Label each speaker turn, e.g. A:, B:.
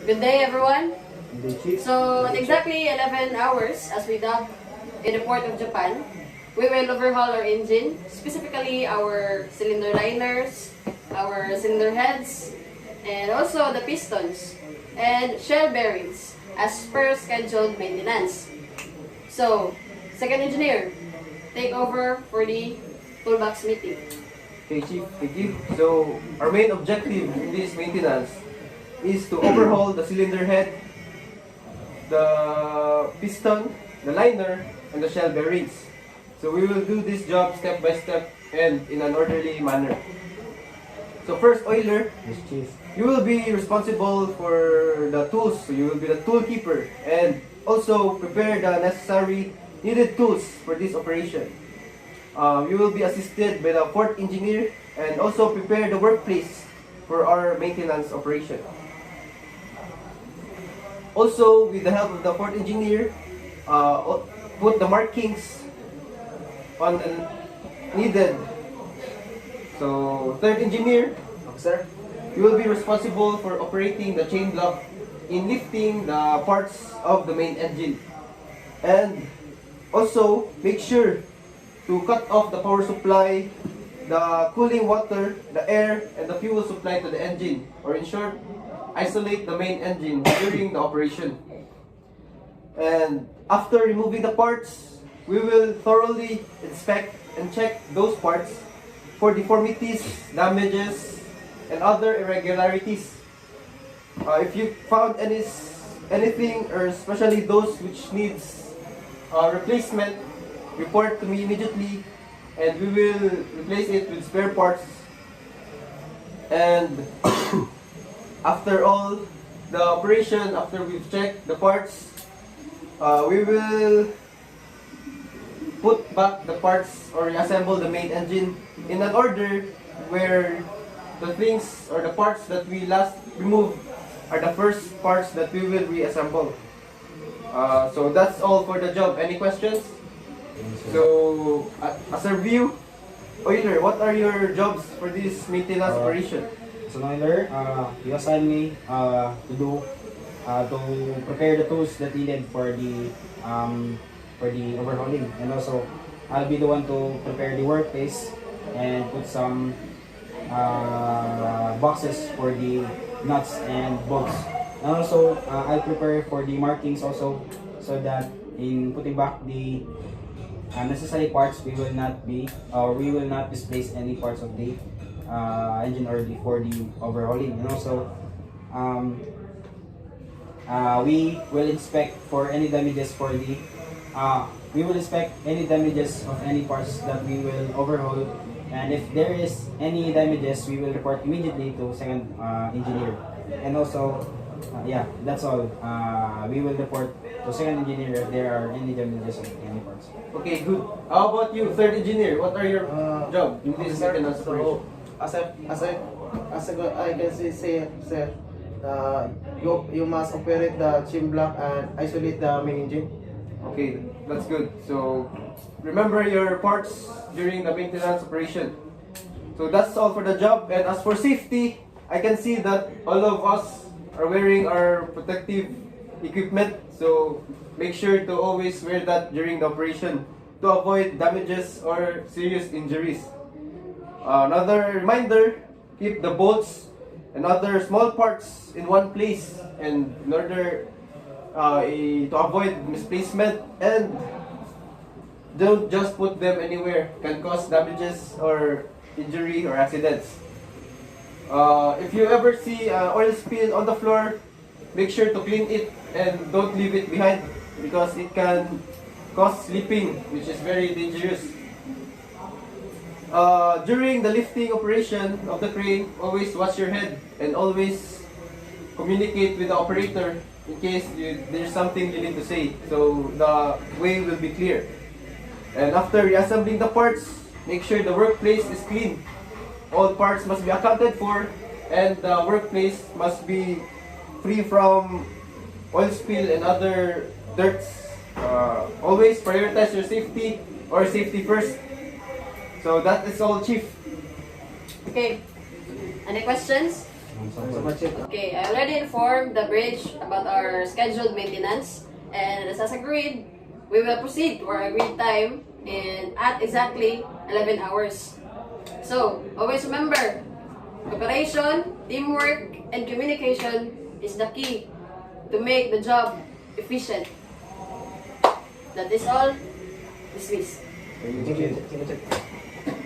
A: Good day, everyone.
B: Good day, Chief.
A: So, at exactly 11 hours, as we dock in the port of Japan, we will overhaul our engine, specifically our cylinder liners, our cylinder heads, and also the pistons and shell bearings as per scheduled maintenance. So, second engineer, take over for the toolbox meeting.
B: Okay, Chief, thank you. So, our main objective in this maintenance is to overhaul the cylinder head, the piston, the liner, and the shell bearings. So, we will do this job step by step and in an orderly manner. So, first, oiler,
C: Yes, Chief.
B: you will be responsible for the tools. So, you will be the tool keeper and also prepare the necessary needed tools for this operation. You will be assisted by the fourth engineer and also prepare the workplace for our maintenance operation. Also, with the help of the fourth engineer, put the markings on the needed. So, third engineer, sir, you will be responsible for operating the chain block in lifting the parts of the main engine. And also, make sure to cut off the power supply, the cooling water, the air, and the fuel supply to the engine, or in short, isolate the main engine during the operation. And after removing the parts, we will thoroughly inspect and check those parts for deformities, damages, and other irregularities. If you found anything, or especially those which needs replacement, report to me immediately, and we will replace it with spare parts. And after all the operation, after we've checked the parts, we will put back the parts or reassemble the main engine in an order where the things or the parts that we last removed are the first parts that we will reassemble. So that's all for the job. Any questions? So, as a review, oiler, what are your jobs for this maintenance operation?
C: So, Noiler, you assigned me to do to prepare the tools that needed for the overhauling, and also I'll be the one to prepare the workplace and put some boxes for the nuts and bolts. And also, I'll prepare for the markings also, so that in putting back the necessary parts, we will not displace any parts of the engine or for the overhauling. And also, we will inspect for any damages for the we will inspect any damages of any parts that we will overhaul, and if there is any damages, we will report immediately to second engineer. And also, yeah, that's all. We will report to second engineer if there are any damages of any parts.
B: Okay, good. How about you, third engineer? What are your job in this maintenance operation?
D: I can say, sir, you must operate the chain block and isolate the main engine.
B: Okay, that's good. So, remember your parts during the maintenance operation. So that's all for the job. And as for safety, I can see that all of us are wearing our protective equipment. So make sure to always wear that during the operation to avoid damages or serious injuries. Another reminder, keep the bolts and other small parts in one place, and in order to avoid misplacement, and don't just put them anywhere, can cause damages or injury or accidents. If you ever see oil spill on the floor, make sure to clean it and don't leave it behind, because it can cause slipping, which is very dangerous. During the lifting operation of the crane, always watch your head and always communicate with the operator in case there's something you need to say, so the way will be clear. And after reassembling the parts, make sure the workplace is clean. All parts must be accounted for, and the workplace must be free from oil spill and other dirts. Always prioritize your safety, or safety first. So that is all, Chief.
A: Okay. Any questions?
D: So much it.
A: Okay, I already informed the bridge about our scheduled maintenance, and as agreed, we will proceed to our agreed time in at exactly 11 hours. So, always remember, cooperation, teamwork, and communication is the key to make the job efficient. That is all. Dismissed.
B: Thank you.